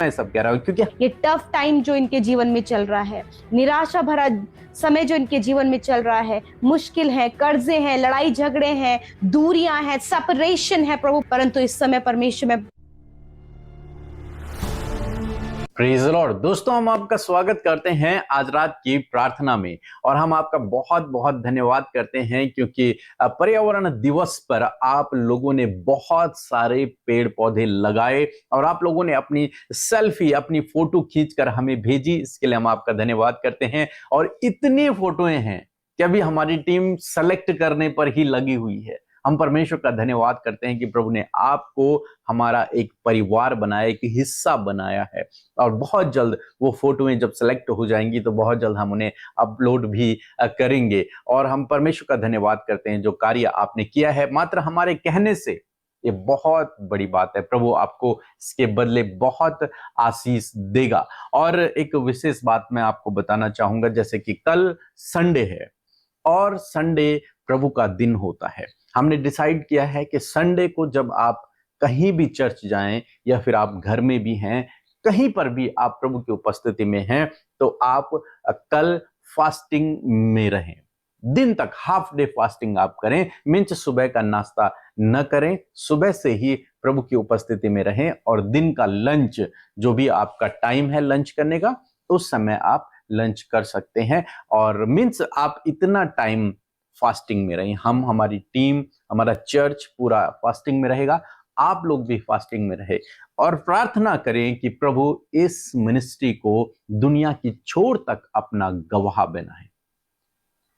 मैं सब कह रहा हूँ क्योंकि ये टफ टाइम जो इनके जीवन में चल रहा है, निराशा भरा समय जो इनके जीवन में चल रहा है, मुश्किल है, कर्जे हैं, लड़ाई झगड़े हैं, दूरियां हैं, सेपरेशन है प्रभु, परंतु इस समय परमेश्वर में प्रेज द लॉर्ड। दोस्तों, हम आपका स्वागत करते हैं आज रात की प्रार्थना में और हम आपका बहुत बहुत धन्यवाद करते हैं क्योंकि पर्यावरण दिवस पर आप लोगों ने बहुत सारे पेड़ पौधे लगाए और आप लोगों ने अपनी सेल्फी, अपनी फोटो खींचकर हमें भेजी। इसके लिए हम आपका धन्यवाद करते हैं। और इतनी फोटोएं हैं कि अभी हमारी टीम सेलेक्ट करने पर ही लगी हुई है। हम परमेश्वर का धन्यवाद करते हैं कि प्रभु ने आपको हमारा एक परिवार बनाया, एक हिस्सा बनाया है। और बहुत जल्द वो फोटोएं जब सेलेक्ट हो जाएंगी तो बहुत जल्द हम उन्हें अपलोड भी करेंगे। और हम परमेश्वर का धन्यवाद करते हैं जो कार्य आपने किया है मात्र हमारे कहने से, ये बहुत बड़ी बात है। प्रभु आपको इसके बदले बहुत आशीष देगा। और एक विशेष बात मैं आपको बताना चाहूंगा, जैसे कि कल संडे है और संडे प्रभु का दिन होता है। हमने डिसाइड किया है कि संडे को जब आप कहीं भी चर्च जाएं या फिर आप घर में भी हैं, कहीं पर भी आप प्रभु की उपस्थिति में हैं, तो आप कल फास्टिंग में रहें। दिन तक हाफ डे फास्टिंग आप करें। मीन्स सुबह का नाश्ता न करें, सुबह से ही प्रभु की उपस्थिति में रहें और दिन का लंच, जो भी आपका टाइम है लंच करने का, उस समय आप लंच कर सकते हैं। और मीन्स आप इतना टाइम फास्टिंग में रहें। हमारी टीम, हमारा चर्च पूरा फास्टिंग में रहेगा। आप लोग भी फास्टिंग में रहे और प्रार्थना करें कि प्रभु इस मिनिस्ट्री को दुनिया की छोर तक अपना गवाह बनाए।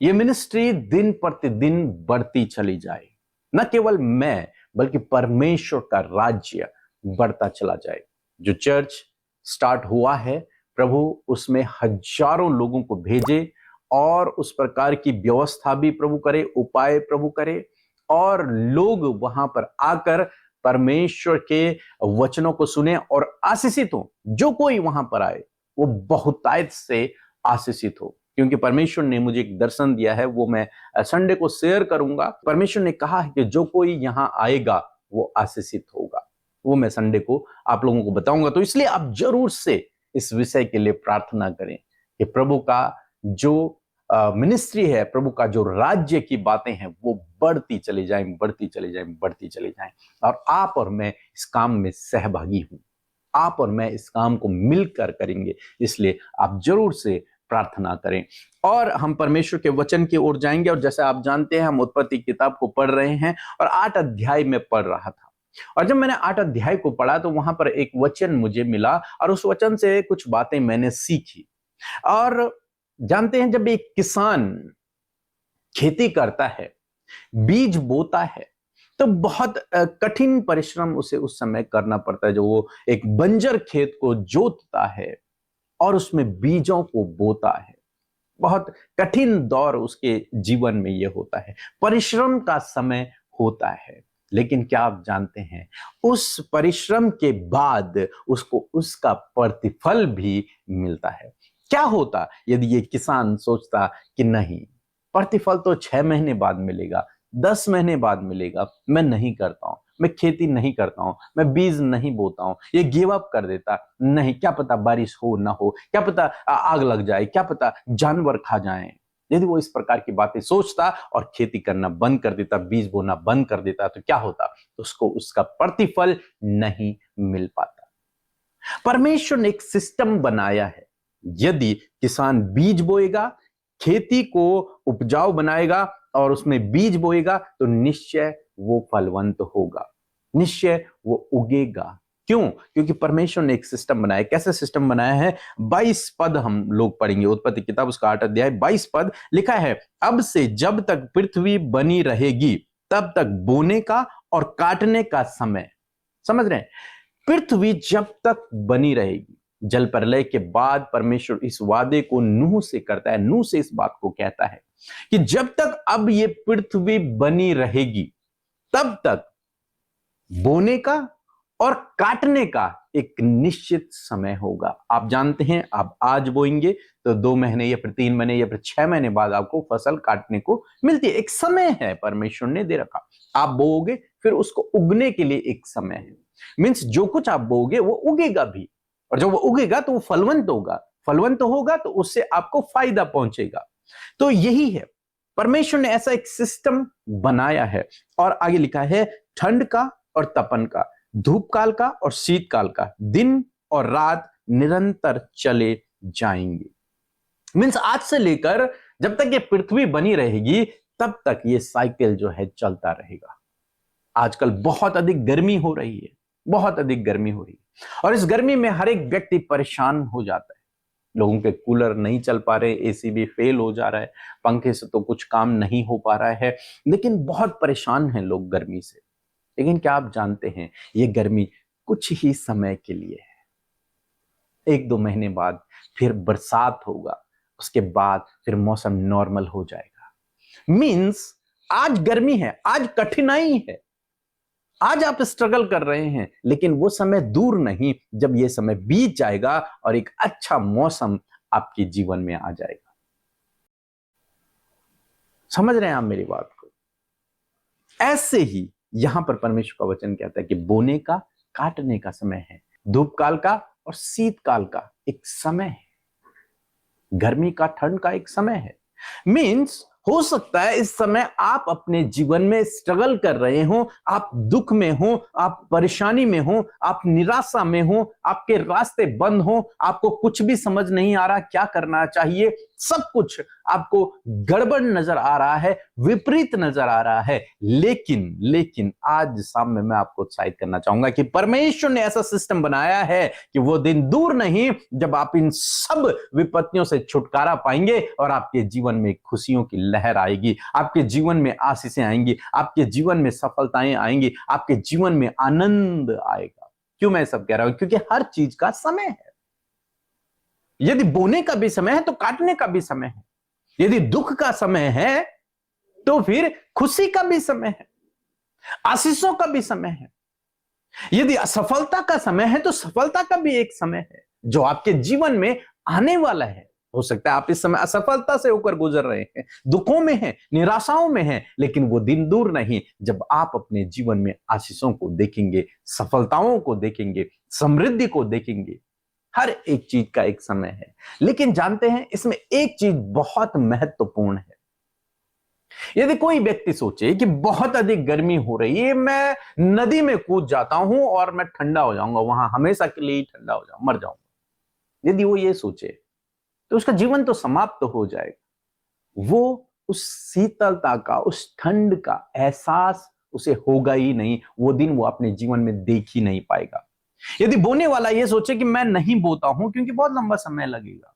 ये मिनिस्ट्री दिन प्रतिदिन बढ़ती चली जाए। न केवल मैं बल्कि परमेश्वर का राज्य बढ़ता चला जाए। जो चर्च स्टार्ट हुआ है, प्रभु उसमें हजारों लोगों को भेजे और उस प्रकार की व्यवस्था भी प्रभु करे, उपाय प्रभु करे और लोग वहां पर आकर परमेश्वर के वचनों को सुने और आशीषित हो। जो कोई वहां पर आए वो बहुतायत से आशीषित हो। क्योंकि परमेश्वर ने मुझे एक दर्शन दिया है, वो मैं संडे को शेयर करूंगा। परमेश्वर ने कहा है कि जो कोई यहां आएगा वो आशीषित होगा। वो मैं संडे को आप लोगों को बताऊंगा। तो इसलिए आप जरूर से इस विषय के लिए प्रार्थना करें कि प्रभु का जो मिनिस्ट्री है, प्रभु का जो राज्य की बातें हैं, वो बढ़ती चली जाएं, बढ़ती चली जाएं, बढ़ती चली जाएं। और आप और मैं इस काम में सहभागी हूं। आप और मैं इस काम को मिलकर करेंगे। इसलिए आप जरूर से प्रार्थना करें। और हम परमेश्वर के वचन की ओर जाएंगे। और जैसे आप जानते हैं, हम उत्पत्ति किताब को पढ़ रहे हैं और 8 अध्याय में पढ़ रहा था। और जब मैंने 8 अध्याय को पढ़ा तो वहां पर एक वचन मुझे मिला और उस वचन से कुछ बातें मैंने सीखी। और जानते हैं, जब एक किसान खेती करता है, बीज बोता है, तो बहुत कठिन परिश्रम उसे उस समय करना पड़ता है। जो वो एक बंजर खेत को जोतता है और उसमें बीजों को बोता है, बहुत कठिन दौर उसके जीवन में यह होता है, परिश्रम का समय होता है। लेकिन क्या आप जानते हैं, उस परिश्रम के बाद उसको उसका प्रतिफल भी मिलता है। क्या होता यदि ये किसान सोचता कि नहीं, प्रतिफल तो 6 महीने बाद मिलेगा, 10 महीने बाद मिलेगा, मैं नहीं करता हूं, मैं खेती नहीं करता हूं, मैं बीज नहीं बोता हूं, ये गिव अप कर देता, नहीं, क्या पता बारिश हो ना हो, क्या पता आग लग जाए, क्या पता जानवर खा जाएं। यदि वो इस प्रकार की बातें सोचता और खेती करना बंद कर देता, बीज बोना बंद कर देता, तो क्या होता? तो उसको उसका प्रतिफल नहीं मिल पाता। परमेश्वर ने एक सिस्टम बनाया है। यदि किसान बीज बोएगा, खेती को उपजाऊ बनाएगा और उसमें बीज बोएगा, तो निश्चय वो फलवंत होगा, निश्चय वो उगेगा। क्यों? क्योंकि परमेश्वर ने एक सिस्टम बनाया। कैसे सिस्टम बनाया है? 22 पद हम लोग पढ़ेंगे। उत्पत्ति किताब उसका 8 अध्याय 22 पद लिखा है, अब से जब तक पृथ्वी बनी रहेगी तब तक बोने का और काटने का समय। समझ रहे हैं? पृथ्वी जब तक बनी रहेगी। जल प्रलय के बाद परमेश्वर इस वादे को नूह से करता है। नूह से इस बात को कहता है कि जब तक अब ये पृथ्वी बनी रहेगी तब तक बोने का और काटने का एक निश्चित समय होगा। आप जानते हैं, आप आज बोएंगे तो 2 महीने या फिर 3 महीने या फिर 6 महीने बाद आपको फसल काटने को मिलती है। एक समय है परमेश्वर ने दे रखा। आप बोओगे, फिर उसको उगने के लिए एक समय है। मीन्स जो कुछ आप बोओगे वो उगेगा भी और जब वो उगेगा तो वो फलवंत होगा, फलवंत होगा तो उससे आपको फायदा पहुंचेगा। तो यही है, परमेश्वर ने ऐसा एक सिस्टम बनाया है। और आगे लिखा है ठंड का और तपन का, धूप काल का और शीतकाल का, दिन और रात निरंतर चले जाएंगे। मीन्स आज से लेकर जब तक ये पृथ्वी बनी रहेगी तब तक ये साइकिल जो है चलता रहेगा। आजकल बहुत अधिक गर्मी हो रही है, बहुत अधिक गर्मी हो रही है, और इस गर्मी में हर एक व्यक्ति परेशान हो जाता है। लोगों के कूलर नहीं चल पा रहे, एसी भी फेल हो जा रहा है, पंखे से तो कुछ काम नहीं हो पा रहा है, लेकिन बहुत परेशान हैं लोग गर्मी से। लेकिन क्या आप जानते हैं ये गर्मी कुछ ही समय के लिए है। 1-2 महीने बाद फिर बरसात होगा, उसके बाद फिर मौसम नॉर्मल हो जाएगा। मीन्स आज गर्मी है, आज कठिनाई है, आज आप स्ट्रगल कर रहे हैं, लेकिन वो समय दूर नहीं जब ये समय बीत जाएगा और एक अच्छा मौसम आपके जीवन में आ जाएगा। समझ रहे हैं आप मेरी बात को? ऐसे ही यहां पर परमेश्वर का वचन कहता है कि बोने का, काटने का समय है, धूप काल का और शीतकाल का एक समय है, गर्मी का, ठंड का एक समय है। मीन्स हो सकता है इस समय आप अपने जीवन में स्ट्रगल कर रहे हो, आप दुख में हो, आप परेशानी में हो, आप निराशा में हो, आपके रास्ते बंद हो, आपको कुछ भी समझ नहीं आ रहा क्या करना चाहिए, सब कुछ आपको गड़बड़ नजर आ रहा है, विपरीत नजर आ रहा है। लेकिन आज शाम में मैं आपको उत्साहित करना चाहूंगा कि परमेश्वर ने ऐसा सिस्टम बनाया है कि वो दिन दूर नहीं जब आप इन सब विपत्तियों से छुटकारा पाएंगे और आपके जीवन में खुशियों की लहर आएगी, आपके जीवन में आशीषें आएंगी, आपके जीवन में सफलताएं आएंगी, आपके जीवन में आनंद आएगा। क्यों मैं सब कह रहा हूं? क्योंकि हर चीज का समय है। यदि बोने का भी समय है तो काटने का भी समय है, यदि दुख का समय है तो फिर खुशी का भी समय है, आशीषों का भी समय है, यदि असफलता का समय है तो सफलता का भी एक समय है जो आपके जीवन में आने वाला है। हो सकता है आप इस समय असफलता से होकर गुजर रहे हैं, दुखों में हैं, निराशाओं में हैं, लेकिन वो दिन दूर नहीं जब आप अपने जीवन में आशीषों को देखेंगे, सफलताओं को देखेंगे, समृद्धि को देखेंगे। हर एक चीज का एक समय है। लेकिन जानते हैं इसमें एक चीज बहुत महत्वपूर्ण है। यदि कोई व्यक्ति सोचे कि बहुत अधिक गर्मी हो रही है, मैं नदी में कूद जाता हूं और मैं ठंडा हो जाऊंगा, वहां हमेशा के लिए ही ठंडा हो जाऊंगा, मर जाऊंगा, यदि वो ये सोचे तो उसका जीवन तो समाप्त हो जाएगा। वो उस शीतलता का, उस ठंड का एहसास उसे होगा ही नहीं, वो दिन वो अपने जीवन में देख ही नहीं पाएगा। यदि बोने वाला ये सोचे कि मैं नहीं बोता हूं क्योंकि बहुत लंबा समय लगेगा,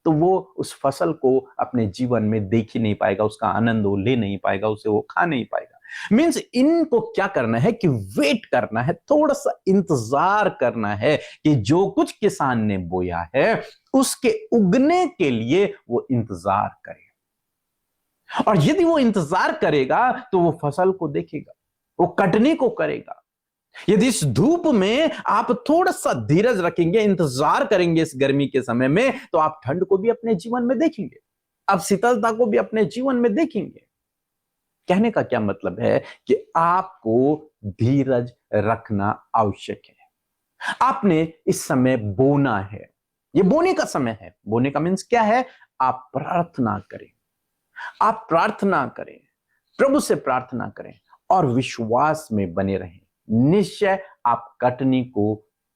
तो वो उस फसल को अपने जीवन में देख ही नहीं पाएगा, उसका आनंद वो ले नहीं पाएगा, उसे वो खा नहीं पाएगा। मीन्स इनको क्या करना है कि वेट करना है, थोड़ा सा इंतजार करना है कि जो कुछ किसान ने बोया है उसके उगने के लिए वो इंतजार करे। और यदि वो इंतजार करेगा तो वो फसल को देखेगा, वो कटने को करेगा। यदि इस धूप में आप थोड़ा सा धीरज रखेंगे, इंतजार करेंगे इस गर्मी के समय में, तो आप ठंड को भी अपने जीवन में देखेंगे, आप शीतलता को भी अपने जीवन में देखेंगे। कहने का क्या मतलब है कि आपको धीरज रखना आवश्यक है। आपने इस समय बोना है, ये बोने का समय है। बोने का मीन्स क्या है? आप प्रार्थना करें, आप प्रार्थना करें, प्रभु से प्रार्थना करें और विश्वास में बने रहें। निश्चय आप कटनी को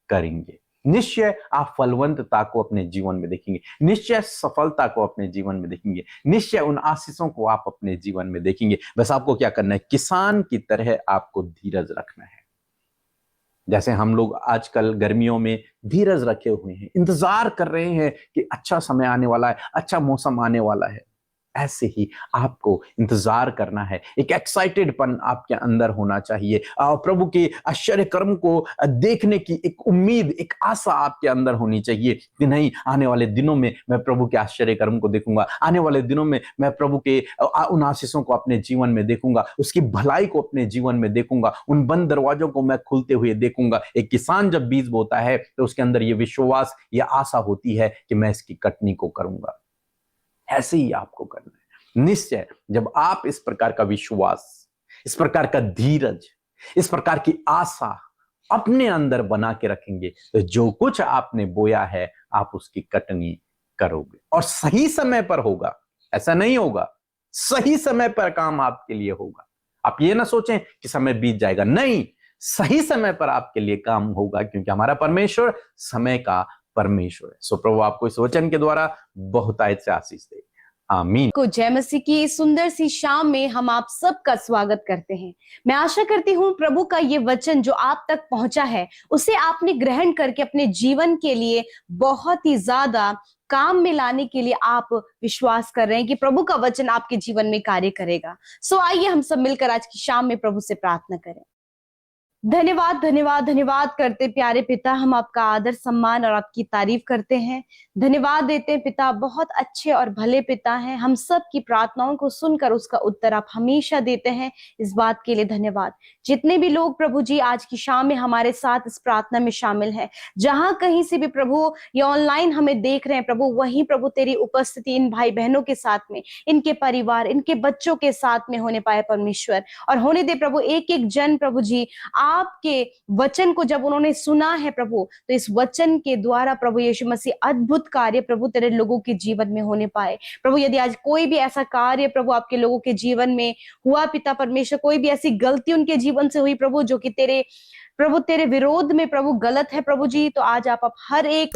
करेंगे, निश्चय आप फलवंतता को अपने जीवन में देखेंगे, निश्चय सफलता को अपने जीवन में देखेंगे, निश्चय उन आशीषों को आप अपने जीवन में देखेंगे। बस आपको क्या करना है? किसान की तरह आपको धीरज रखना है। जैसे हम लोग आजकल गर्मियों में धीरज रखे हुए हैं, इंतजार कर रहे हैं कि अच्छा समय आने वाला है, अच्छा मौसम आने वाला है, ऐसे ही आपको इंतजार करना है। एक एक्साइटेडपन आपके अंदर होना चाहिए, प्रभु के आश्चर्य कर्म को देखने की एक उम्मीद, एक आशा आपके अंदर होनी चाहिए कि नहीं, आने वाले दिनों में मैं प्रभु के आश्चर्य कर्म को देखूंगा, आने वाले दिनों में मैं प्रभु के उन आशीषों को अपने जीवन में देखूंगा, उसकी भलाई को अपने जीवन में देखूंगा, उन बंद दरवाजों को मैं खुलते हुए देखूंगा। एक किसान जब बीज बोता है तो उसके अंदर ये विश्वास, ये आशा होती है कि मैं इसकी कटनी को करूंगा। ऐसे ही आपको करना है। निश्चय जब आप इस प्रकार का विश्वास, इस प्रकार का धीरज, इस प्रकार की आशा अपने अंदर बना के रखेंगे तो जो कुछ आपने बोया है आप उसकी कटनी करोगे और सही समय पर होगा। ऐसा नहीं होगा, सही समय पर काम आपके लिए होगा। आप ये ना सोचें कि समय बीत जाएगा, नहीं, सही समय पर आपके लिए काम होगा, क्योंकि हमारा परमेश्वर समय का परमेश्वर है। सो प्रभु आपको इस वचन के द्वारा बहुतायत से आशीष दे। आमीन। को जय मसीह की इस सुंदर सी शाम में हम आप सबका स्वागत करते हैं। मैं आशा करती हूँ प्रभु का ये वचन जो आप तक पहुंचा है उसे आपने ग्रहण करके अपने जीवन के लिए बहुत ही ज्यादा काम में लाने के लिए आप विश्वास कर रहे हैं कि प्रभु का वचन आपके जीवन में कार्य करेगा। सो आइए हम सब मिलकर आज की शाम में प्रभु से प्रार्थना करें। धन्यवाद धन्यवाद धन्यवाद करते प्यारे पिता, हम आपका आदर सम्मान और आपकी तारीफ करते हैं। धन्यवाद देते हैं पिता, बहुत अच्छे और भले पिता हैं। हम सब की प्रार्थनाओं को सुनकर उसका उत्तर आप हमेशा देते हैं, इस बात के लिए धन्यवाद। जितने भी लोग प्रभु जी आज की शाम में हमारे साथ इस प्रार्थना में शामिल हैं, जहां कहीं से भी प्रभु ये ऑनलाइन हमें देख रहे हैं प्रभु, वहीं प्रभु तेरी उपस्थिति इन भाई बहनों के साथ में, इनके परिवार, इनके बच्चों के साथ में होने पाए परमेश्वर। और होने दे प्रभु एक एक जन प्रभु जी आपके वचन को जब उन्होंने सुना है प्रभु, तो इस वचन के द्वारा प्रभु यीशु मसीह अद्भुत कार्य प्रभु तेरे लोगों के जीवन में होने पाए। प्रभु यदि आज कोई भी ऐसा कार्य प्रभु आपके लोगों के जीवन में हुआ पिता परमेश्वर, कोई भी ऐसी गलती उनके जीवन से हुई प्रभु जो कि प्रभु तेरे विरोध में प्रभु गलत है प्रभु जी, तो आज आप हर एक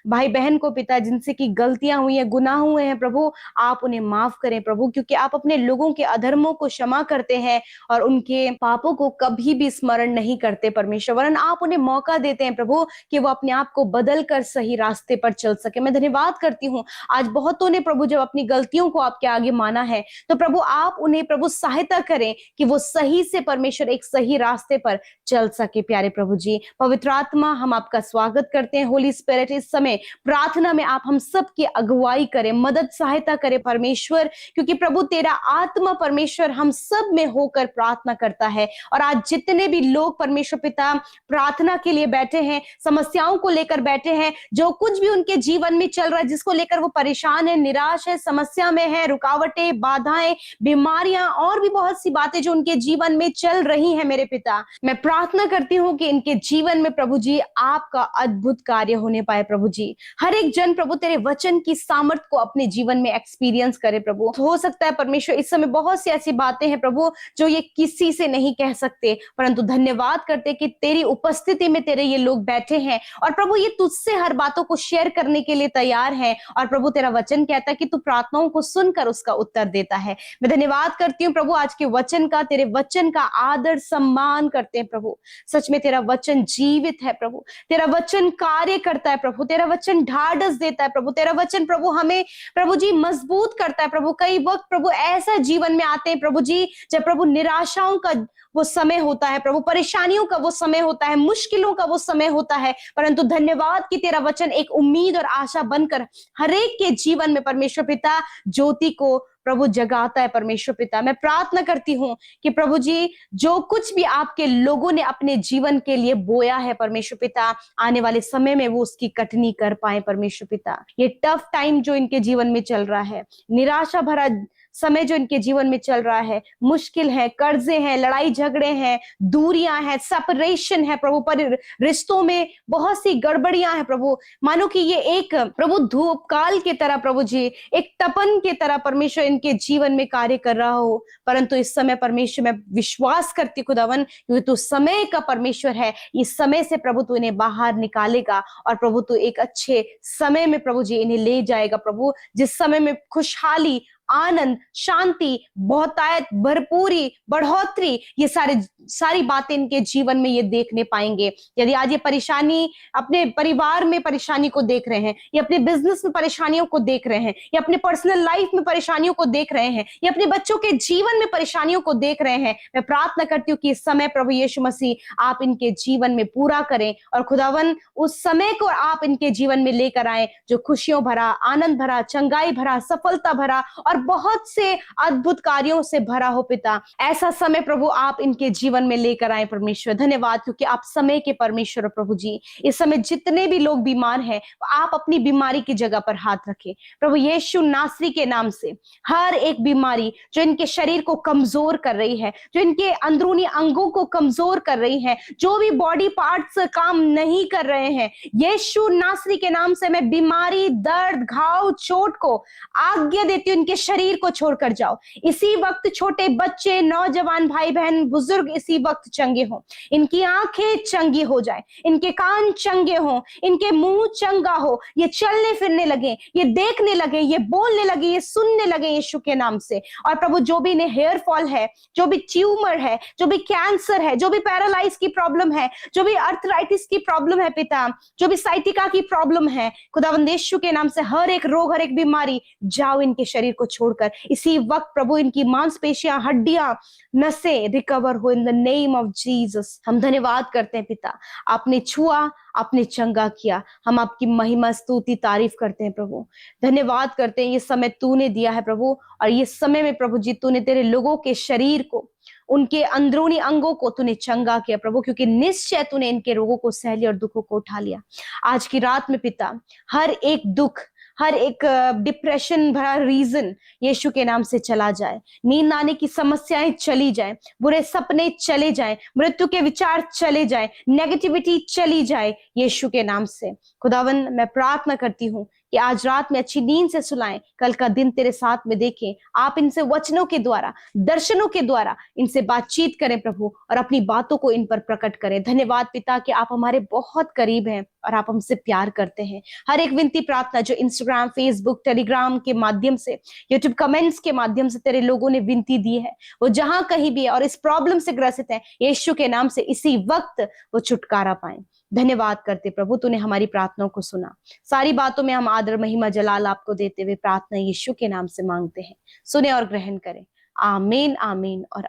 भाई बहन को पिता जिनसे की गलतियां हुई है, गुनाह हुए हैं प्रभु, आप उन्हें माफ करें प्रभु, क्योंकि आप अपने लोगों के अधर्मों को क्षमा करते हैं और उनके पापों को कभी भी स्मरण नहीं करते परमेश्वर, वरन आप उन्हें मौका देते हैं प्रभु कि वो अपने आप को बदल कर सही रास्ते पर चल सके। मैं धन्यवाद करती हूँ आज बहुतों ने प्रभु जब अपनी गलतियों को आपके आगे माना है, तो प्रभु आप उन्हें प्रभु सहायता करें कि वो सही से परमेश्वर एक सही रास्ते पर चल सके। प्यारे प्रभु जी, पवित्र आत्मा हम आपका स्वागत करते हैं। होली स्पिरिट इस समय प्रार्थना में आप हम सब की अगुवाई करें, मदद सहायता करें परमेश्वर, क्योंकि प्रभु तेरा आत्मा परमेश्वर हम सब में होकर प्रार्थना करता है। और आज जितने भी लोग परमेश्वर पिता प्रार्थना के लिए बैठे हैं, समस्याओं को लेकर बैठे हैं, जो कुछ भी उनके जीवन में चल रहा है, जिसको लेकर वो परेशान है, निराश है, समस्या में है, रुकावटें, बाधाएं, बीमारियां और भी बहुत सी बातें जो उनके जीवन में चल रही हैं, मेरे पिता मैं प्रार्थना करती हूँ कि इनके जीवन में प्रभु जी आपका अद्भुत कार्य होने पाए प्रभु जी। हर एक जन प्रभु तेरे वचन की सामर्थ को अपने जीवन में एक्सपीरियंस करे प्रभु। हो सकता है परमेश्वर इस समय बहुत सी ऐसी बातें हैं प्रभु जो ये किसी से नहीं कह सकते, परंतु धन्यवाद करते कि तेरी उपस्थिति में तेरे ये लोग बैठे हैं और प्रभु ये तुझसे हर बातों को शेयर करने के लिए तैयार हैं। और प्रभु तेरा वचन कहता है कि तू प्रार्थनाओं को सुनकर उसका उत्तर देता है। मैं धन्यवाद करती हूँ प्रभु आज के वचन का, तेरे वचन का आदर सम्मान करते हैं प्रभु। सच में तेरा वचन जीवित है प्रभु, तेरा वचन कार्य करता है प्रभु, तेरा वचन ढाढ़स देता है प्रभु, तेरा वचन प्रभु हमें प्रभु जी मजबूत करता है प्रभु। कई वक्त प्रभु ऐसा जीवन में आते हैं प्रभु जी जब प्रभु निराशाओं का वो समय होता है प्रभु, परेशानियों का वो समय होता है, मुश्किलों का वो समय होता है, परंतु धन्यवाद कि तेरा वचन एक उम्मीद और आशा बनकर हरेक के जीवन में परमेश्वर पिता ज्योति को प्रभु जगाता है परमेश्वर पिता। मैं प्रार्थना करती हूँ कि प्रभु जी जो कुछ भी आपके लोगों ने अपने जीवन के लिए बोया है परमेश्वर पिता, आने वाले समय में वो उसकी कटनी कर पाए परमेश्वर पिता। ये टफ टाइम जो इनके जीवन में चल रहा है, निराशा भरा समय जो इनके जीवन में चल रहा है, मुश्किल है, कर्जे हैं, लड़ाई झगड़े हैं, दूरियां हैं, सेपरेशन है प्रभु, पर रिश्तों में बहुत सी गड़बड़ियां हैं प्रभु। मानो कि ये एक प्रभु धूप काल की तरह प्रभु जी, एक तपन की तरह परमेश्वर इनके जीवन में कार्य कर रहा हो, परंतु इस समय परमेश्वर मैं विश्वास करती खुदावन क्योंकि तू समय का परमेश्वर है, इस समय से प्रभु तू इन्हें बाहर निकालेगा और प्रभु तू एक अच्छे समय में प्रभु जी इन्हें ले जाएगा प्रभु, जिस समय में खुशहाली, आनंद, शांति, बहुतायत, भरपूरी, बढ़ोतरी, ये सारी बातें इनके जीवन में ये देखने पाएंगे। यदि आज ये परेशानी अपने परिवार में परेशानी को देख रहे हैं, ये अपने बिजनेस में परेशानियों को देख रहे हैं, ये अपने पर्सनल लाइफ में परेशानियों को देख रहे हैं, ये अपने बच्चों के जीवन में परेशानियों को देख रहे हैं, मैं प्रार्थना करती हूँ कि इस समय प्रभु यीशु मसीह आप इनके जीवन में पूरा करें और खुदावन उस समय को आप इनके जीवन में लेकर आए जो खुशियों भरा, आनंद भरा, चंगाई भरा, सफलता भरा और बहुत से अद्भुत कार्यों से भरा हो पिता। ऐसा समय प्रभु आप इनके जीवन में लेकर आए परमेश्वर। धन्यवाद क्योंकि आप समय के परमेश्वर हो प्रभु जी। इस समय जितने भी लोग बीमार हैं आप अपनी बीमारी की जगह पर हाथ रखें प्रभु यीशु नासरी के नाम से। हर एक बीमारी जो इनके शरीर को कमजोर कर रही है, जो इनके अंदरूनी अंगों को कमजोर कर रही है, जो भी बॉडी पार्ट्स काम नहीं कर रहे हैं, यीशु नासरी के नाम से मैं बीमारी, दर्द, घाव, चोट को आज्ञा देती हूं इनके शरीर को छोड़कर जाओ। इसी वक्त छोटे बच्चे, नौजवान भाई बहन, बुजुर्ग इसी वक्त चंगे हों। इनकी आंखें चंगी हो जाए, इनके कान चंगे हों, इनके मुंह चंगा हो, ये चलने फिरने लगे, ये देखने लगे, ये बोलने लगे, ये सुनने लगे यीशु के नाम से। और प्रभु जो भी इन्हें हेयर फॉल है, जो भी ट्यूमर है, जो भी कैंसर है, जो भी पैरालाइज की प्रॉब्लम है, जो भी अर्थराइटिस की प्रॉब्लम है पिता, जो भी साइटिका की प्रॉब्लम है, खुदावंद यीशु के नाम से हर एक रोग, हर एक बीमारी जाओ इनके शरीर को छोड़कर। इसी वक्त प्रभु इनकी मांसपेशियां, हड्डियां, नसें रिकवर हो in the name of Jesus. हम धन्यवाद करते हैं पिता, आपने छुआ, आपने चंगा किया। हम आपकी महिमा, स्तुति, तारीफ करते हैं प्रभु। धन्यवाद करते हैं ये समय तूने दिया है प्रभु, और ये समय में प्रभु जी तूने तेरे लोगों के शरीर को, उनके अंदरूनी अंगों को तूने चंगा किया प्रभु, क्योंकि निश्चय तूने इनके रोगों को सह लिया और दुखों को उठा लिया। आज की रात में पिता हर एक दुख, हर एक डिप्रेशन भरा रीजन यीशु के नाम से चला जाए। नींद आने की समस्याएं चली जाए, बुरे सपने चले जाए, मृत्यु के विचार चले जाए, नेगेटिविटी चली जाए यीशु के नाम से। खुदावन मैं प्रार्थना करती हूँ कि आज रात में अच्छी नींद से सुलाएं, कल का दिन तेरे साथ में देखें। आप इनसे वचनों के द्वारा, दर्शनों के द्वारा इनसे बातचीत करें प्रभु, और अपनी बातों को इन पर प्रकट करें। धन्यवाद पिता कि आप हमारे बहुत करीब हैं और आप हमसे प्यार करते हैं। हर एक विनती प्रार्थना जो इंस्टाग्राम, फेसबुक, टेलीग्राम के माध्यम से, यूट्यूब कमेंट्स के माध्यम से तेरे लोगों ने विनती दी है, वो जहां कहीं भी है और इस प्रॉब्लम से ग्रसित है, यीशु के नाम से इसी वक्त वो छुटकारा पाए। धन्यवाद करते प्रभु, तूने हमारी प्रार्थनाओं को सुना। सारी बातों में हम आदर, महिमा, जलाल आपको देते हुए प्रार्थना यीशु के नाम से मांगते हैं। सुने और ग्रहण करें। आमीन, आमीन और